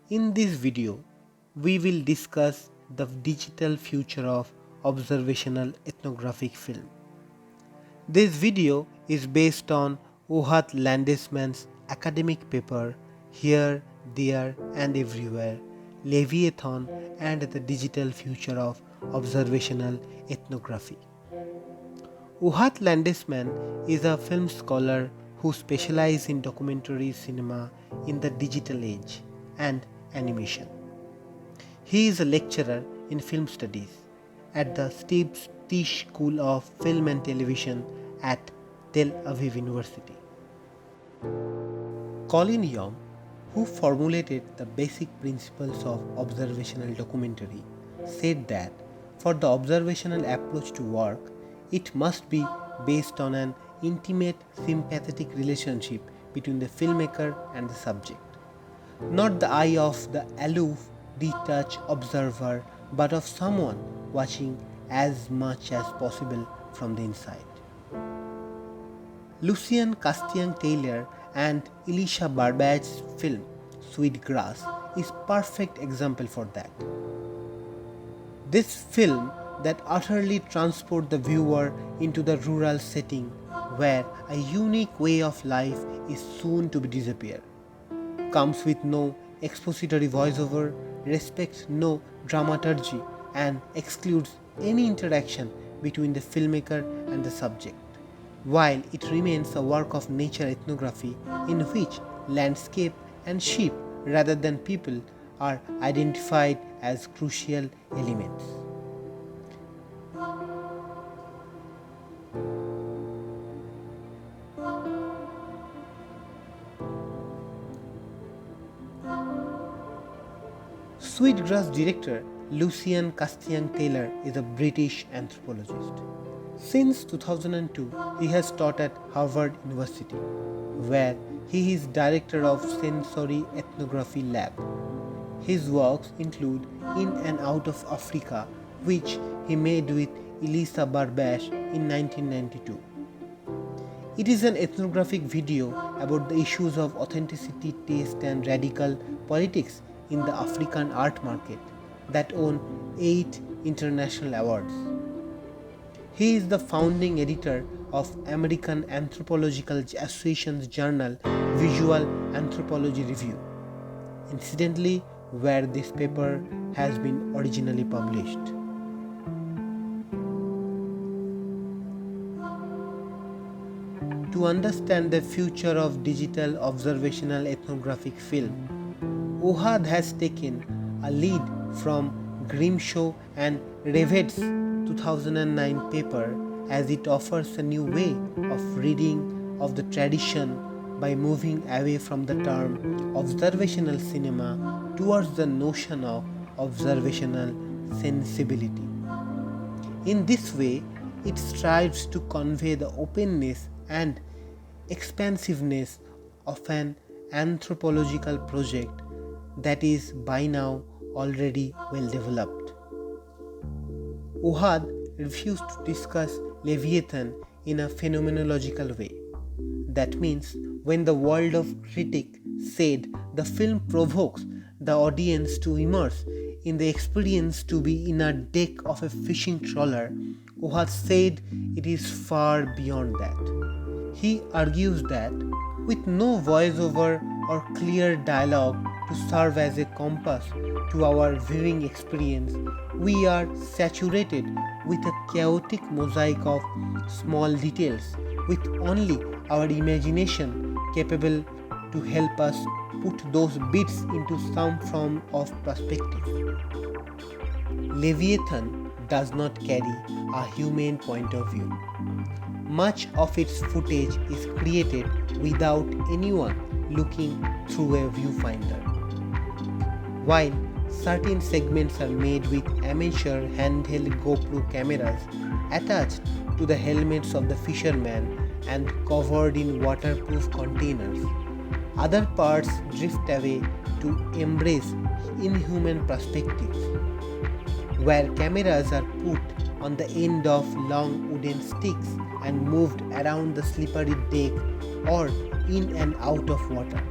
In this video, we will discuss the digital future of observational ethnographic film. This video is based on Ohad Landesman's academic paper Here, There and Everywhere, Leviathan and the Digital Future of Observational Ethnography. Ohad Landesman is a film scholar who specializes in documentary cinema in the digital age and animation. He is a lecturer in film studies at the Steve Tisch School of Film and Television at Tel Aviv University. Colin Young, who formulated the basic principles of observational documentary, said that for the observational approach to work, it must be based on an intimate, sympathetic relationship between the filmmaker and the subject. Not the eye of the aloof, detached observer, but of someone watching as much as possible from the inside. Lucien Castian-Taylor and Elisha Barbage's film Sweetgrass is perfect example for that. This film that utterly transports the viewer into the rural setting where a unique way of life is soon to disappear, comes with no expository voiceover, respects no dramaturgy, and excludes any interaction between the filmmaker and the subject, while it remains a work of nature ethnography in which landscape and sheep rather than people are identified as crucial elements. Sweetgrass director Lucien Castian-Taylor is a British anthropologist. Since 2002, he has taught at Harvard University, where he is director of Sensory Ethnography Lab. His works include In and Out of Africa, which he made with Elisa Barbage in 1992. It is an ethnographic video about the issues of authenticity, taste and radical politics in the African art market that won 8 international awards. He is the founding editor of American Anthropological Association's journal Visual Anthropology Review, incidentally where this paper has been originally published. To understand the future of digital observational ethnographic film, Ohad has taken a lead from Grimshaw and Reved's 2009 paper, as it offers a new way of reading of the tradition by moving away from the term observational cinema towards the notion of observational sensibility. In this way, it strives to convey the openness and expansiveness of an anthropological project that is by now already well developed. Ohad refused to discuss Leviathan in a phenomenological way. That means when the world of critic said the film provokes the audience to immerse in the experience to be in a deck of a fishing trawler, Ohad said it is far beyond that. He argues that with no voiceover or clear dialogue to serve as a compass to our viewing experience, we are saturated with a chaotic mosaic of small details, with only our imagination capable to help us put those bits into some form of perspective. Leviathan does not carry a human point of view. Much of its footage is created without anyone looking through a viewfinder, while certain segments are made with amateur handheld GoPro cameras attached to the helmets of the fishermen and covered in waterproof containers. Other parts drift away to embrace inhuman perspectives, where cameras are put on the end of long wooden sticks and moved around the slippery deck or in and out of water.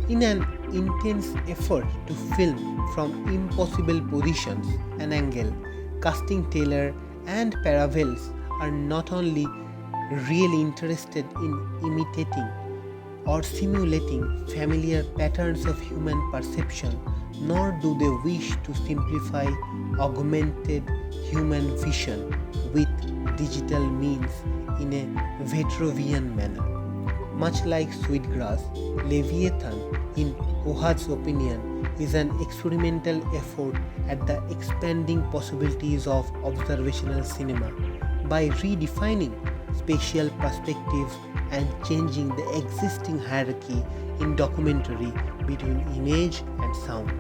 In an intense effort to film from impossible positions and angle, casting Taylor and Paravels are not only really interested in imitating or simulating familiar patterns of human perception, nor do they wish to simplify augmented human vision with digital means in a Vitruvian manner. Much like Sweetgrass, Leviathan, in Ohad's opinion, is an experimental effort at the expanding possibilities of observational cinema by redefining spatial perspectives and changing the existing hierarchy in documentary between image and sound.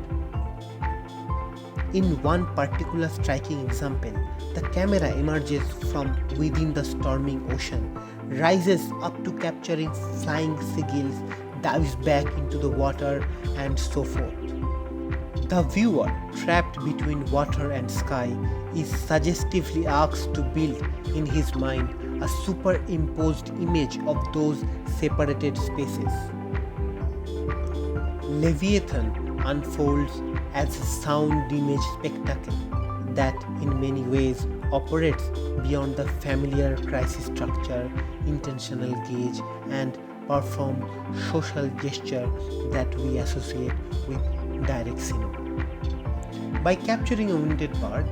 In one particular striking example, the camera emerges from within the storming ocean, rises up to capturing flying seagulls, dives back into the water, and so forth. The viewer, trapped between water and sky, is suggestively asked to build in his mind a superimposed image of those separated spaces. Leviathan unfolds as a sound image spectacle that in many ways operates beyond the familiar crisis structure, intentional gaze, and performed social gesture that we associate with direct cinema. By capturing a wounded bird,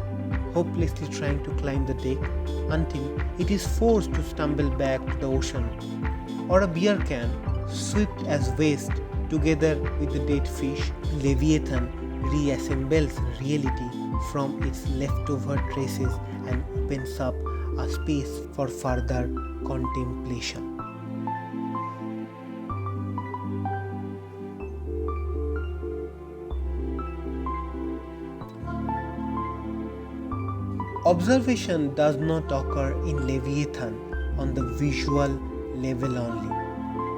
hopelessly trying to climb the deck until it is forced to stumble back to the ocean, or a beer can swept as waste together with the dead fish, Leviathan reassembles reality from its leftover traces and opens up a space for further contemplation. Observation does not occur in Leviathan on the visual level only.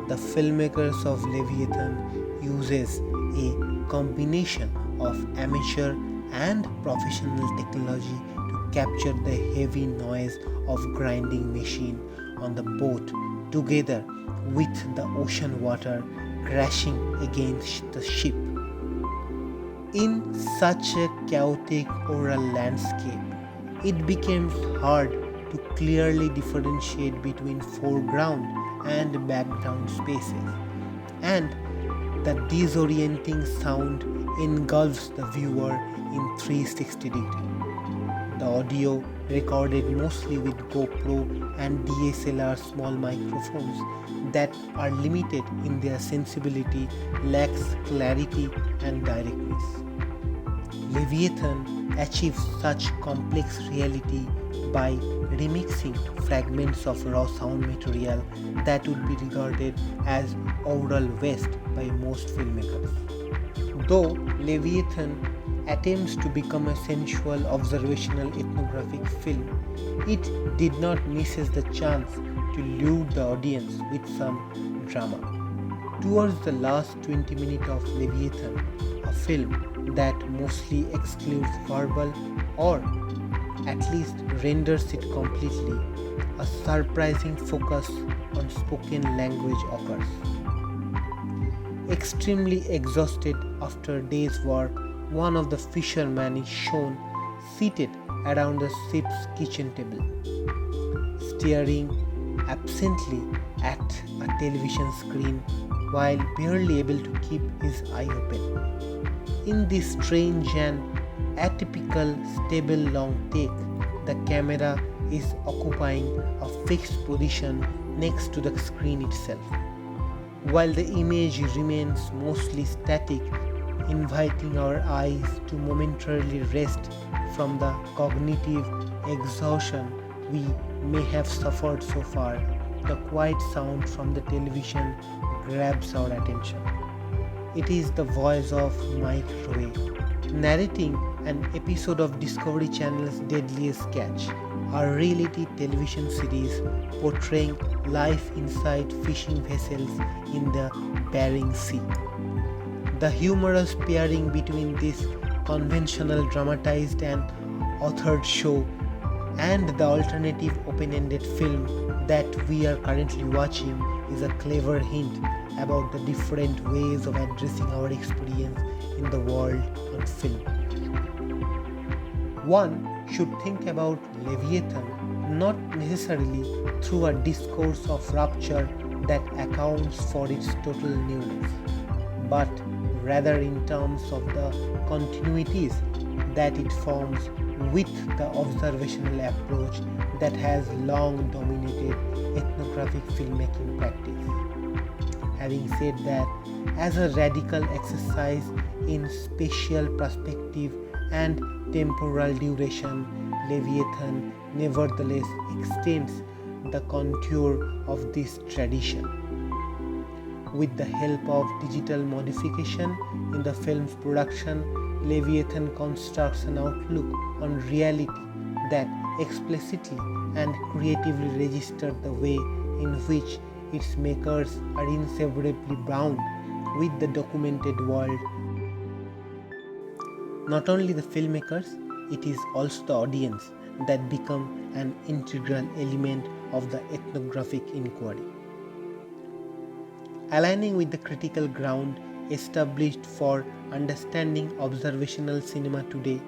The filmmakers of Leviathan uses a combination of amateur and professional technology to capture the heavy noise of grinding machine on the boat together with the ocean water crashing against the ship. In such a chaotic oral landscape, it becomes hard to clearly differentiate between foreground and background spaces, and the disorienting sound engulfs the viewer in 360 degrees. The audio, recorded mostly with GoPro and DSLR small microphones that are limited in their sensibility, lacks clarity and directness. Leviathan achieves such complex reality by remixing fragments of raw sound material that would be regarded as oral waste by most filmmakers. Though Leviathan attempts to become a sensual observational ethnographic film, it did not miss the chance to lure the audience with some drama. Towards the last 20 minutes of Leviathan, a film that mostly excludes verbal or at least renders it completely, a surprising focus on spoken language occurs. Extremely exhausted after a day's work, one of the fishermen is shown seated around the ship's kitchen table, staring absently at a television screen while barely able to keep his eye open. In this strange and atypical stable long take, the camera is occupying a fixed position next to the screen itself, while the image remains mostly static, inviting our eyes to momentarily rest from the cognitive exhaustion we may have suffered so far. The quiet sound from the television grabs our attention. It is the voice of Mike Roy, narrating an episode of Discovery Channel's Deadliest Catch, a reality television series portraying life inside fishing vessels in the Bering Sea. The humorous pairing between this conventional dramatized and authored show and the alternative open-ended film that we are currently watching is a clever hint about the different ways of addressing our experience in the world on film. One should think about Leviathan not necessarily through a discourse of rupture that accounts for its total newness, but rather in terms of the continuities that it forms with the observational approach that has long dominated ethnographic filmmaking practice. Having said that, as a radical exercise in spatial perspective and temporal duration, Leviathan nevertheless extends the contour of this tradition. With the help of digital modification in the film's production, Leviathan constructs an outlook on reality that explicitly and creatively registers the way in which its makers are inseparably bound with the documented world. Not only the filmmakers, it is also the audience that become an integral element of the ethnographic inquiry. Aligning with the critical ground established for understanding observational cinema today,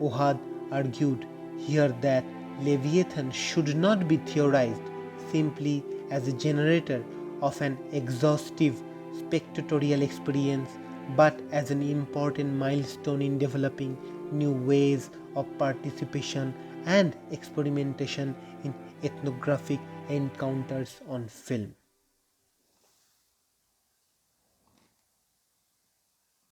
Ohad argued here that Leviathan should not be theorized simply as a generator of an exhaustive spectatorial experience, but as an important milestone in developing new ways of participation and experimentation in ethnographic encounters on film.